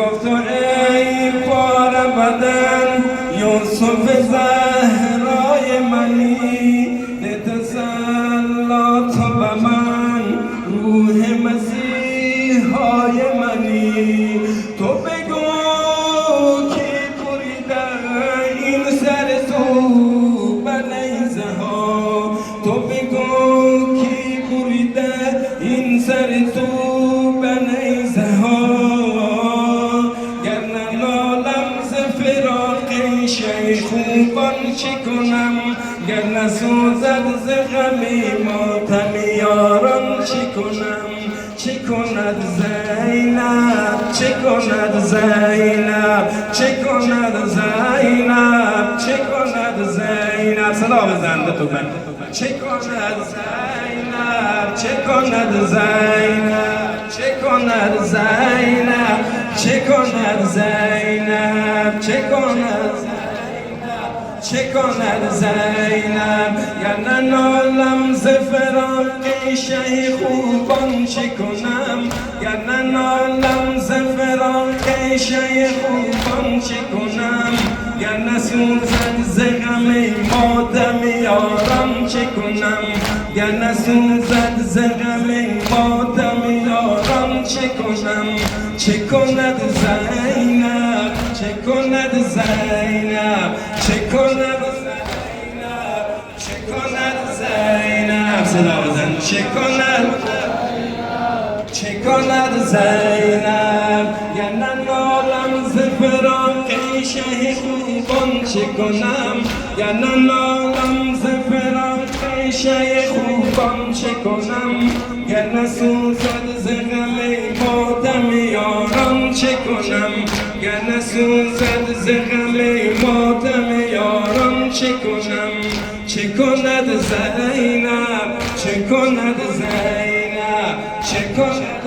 گفت ای پاره بدن یوسف زهرای منی نتسلا تو به من روح مسیحای منی نسوزد ز غمی ماتم یاران چه کند زینب چه کند زینب چه کند زینب چه کند زینب صدا بزن تو بند چه کند زینب چه کند زینب چه کند زینب چه کند زینب چه کند چه کند زینب گر ننالم ز فراق شه خوبان چه کنم گر ننالم ز فراق شه خوبان چه کنم گر نسوزد ز غم ماتم یاران چه کنم گر نسوزد ز غم ماتم یاران چه کنم چه کند زینب چه کند زینب چه کند زینب چه کند زینب صدا بزن چه کند زینب گر ننالم ز فراق شه خوبان چه کنم گر ننالم ز فراق شه خوبان چه کنم گر نسوزد ز غم ماتم یاران چه کنم گر نسوزد ز غم ماتم یاران چه کنم چه کند زینب چه کند زینب چه کند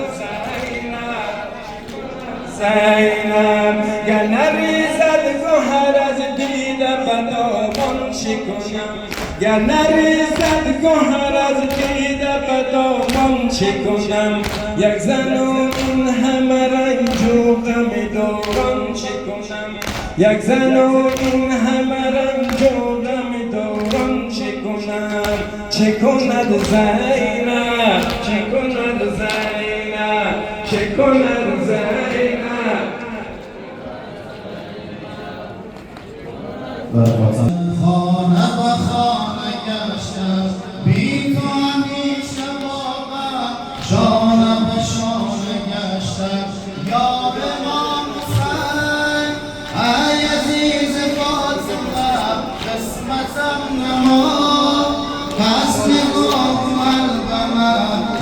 زینب گر نریزد گوهر از دیده بدامان چه کنم گر نریزد گوهر از دیده بدامان چه کنم یک زن و این همه رنج و غم دوران چه کنم یک زن و این همه رنج و غم دوران چه کنم چه کند زینب چه کند زینب چه کند زینب خانه و خانه گشتم بی تو همیشه واقعا شانه به شانه گشتم یاد امام حسین ای عزیز فاطمه قسمتم نما پس نگاه قلبمه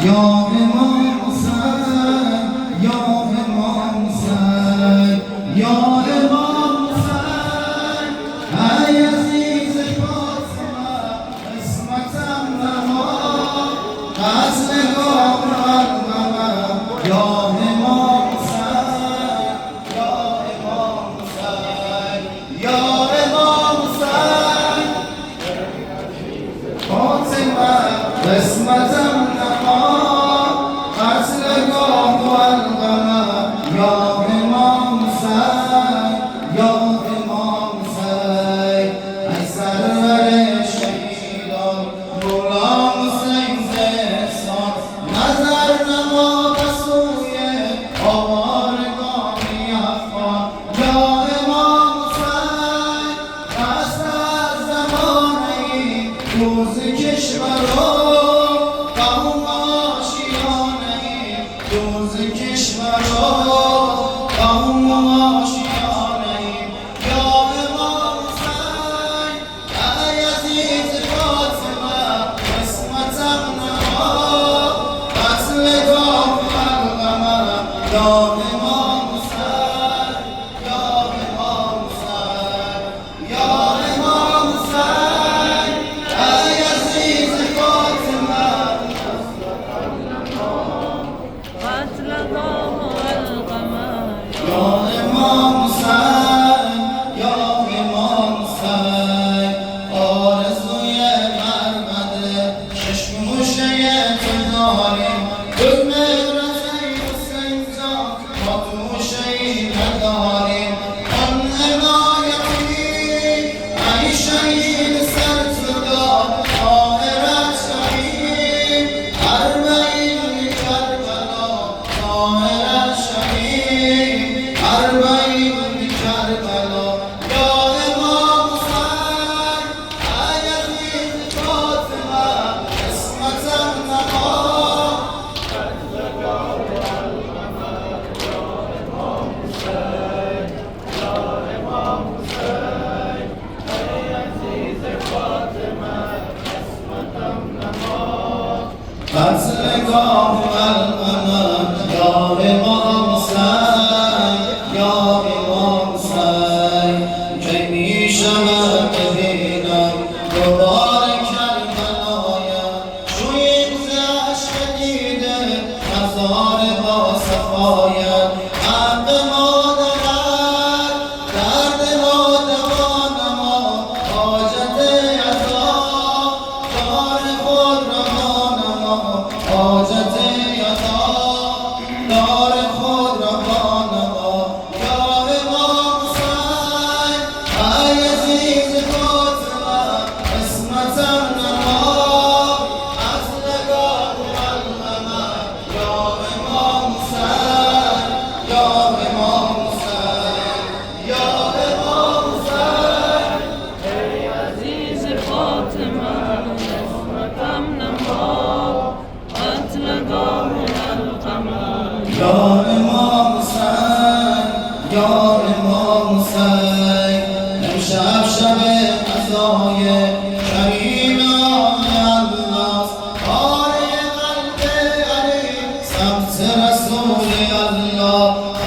یا امام حسین یا امام حسین یا امام قسمتم نما قتل گاه و القمر یا امام حسین یا امام حسین ای سرور شهیدان غلام حسین زستان نظر نما به سوی آوارگان افغان یا امام حسین قصد از زمانه روز کشور روز کشور قوم آشیانه یا امام حسین ای عزیز فاطمه قسمتم نما قتل گاه القمر یا امام حسین یا امام حسین یا امام حسین ای عزیز فاطمه یا امام حسین یا امام حسین آرزوی مرمد چشم گوشه تو داریم دکمه رضای حسین جان ما توشه نداریم آن عنایتی ای شهید سر تو دار طاهرت شهید اربعین کربلا طاهرت شهید اربعین کربلا یا امام حسین ای عزیز فاطمه قسمتم نما یا امام حسین ای عزیز فاطمه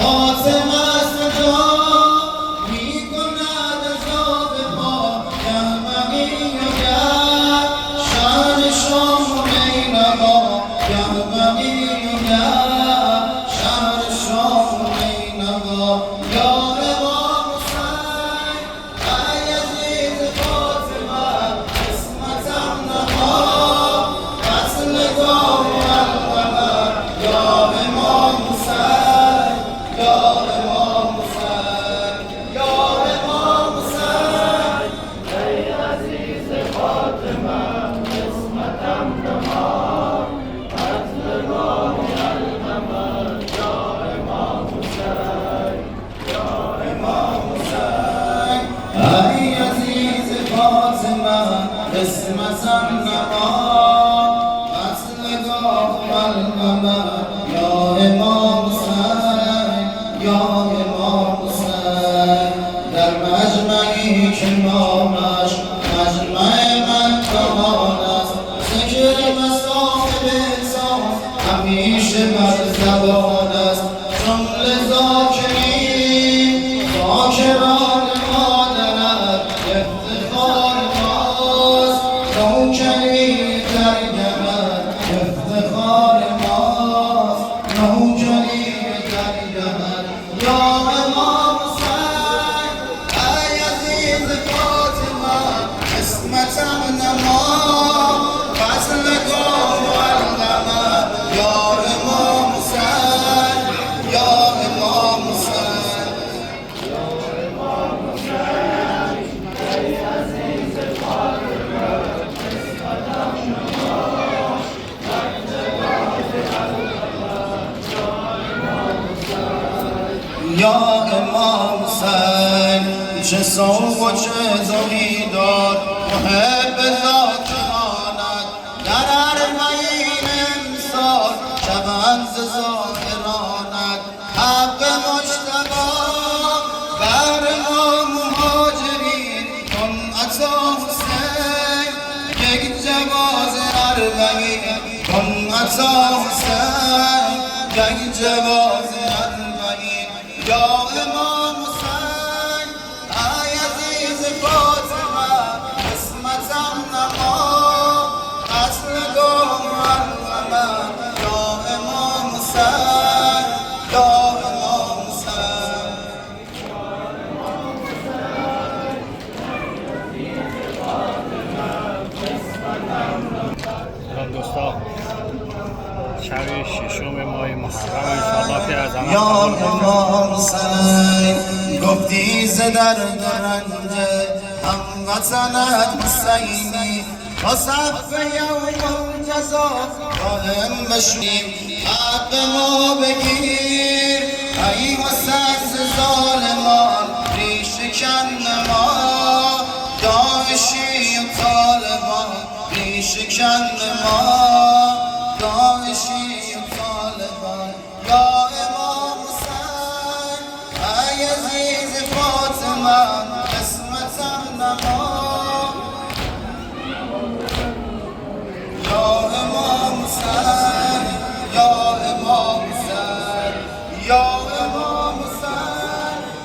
فاطمه صدا میکند از آب ما یهمقی و گر شهر شام و نینوا یهمقی و گر شهر شام و نینوا یا امام حسین ای عزیز فاطمه قسمتم نما قتل گاه القمر یا امام حسین یا امام حسین یا امام حسین ای عزیز فاطمه قسمتم نما قتل گاه القمر یا امام حسین یا امام حسین ای عزیز فاطمه قسمتم نما قتل گاه القمر یا امام حسین یا امام حسین در مجمعی که نامش مجمع مکان است ذکر مصاحب انسان همیشه بر زبان است جمله ذاکرین ذاکران مادرت افتخار ماست نوکری در گمر افتخار ماست نوکری در گمر یا امام حسین ای عزیز فاطمه قسمتم نما قتل گاه القمر یا امام حسین یا امام حسین یا امام حسین ای عزیز فاطمه قسمتم نما قتل گاه القمر یا امام حسین چه سوق و چه ذوقی داد محب ذاکرانت در اربعین امسال شوند ز ظاهرانت حق مجتبی بر ما مهاجرین کن عطا حسین یک جواز اربعین کن عطا حسین یک جواز اربعین یا امام حسین ای عزیز فاطمه قسمتم نما قتل گاه القمر یا امام حسین یا امام حسین سلام دوستا، شب ششم ماه محرم انشاءالله که از یا امام حسین گفتی ز درد و رنج هموطنت حسینی تا صف یوم جزا قائم بشیم حق ما بگیر ای حسین ز ظالمان ریش کن ما داعشی و طالبان ریش کن ما داعشی و طالبان یا امام حسین ای عزیز فاطمه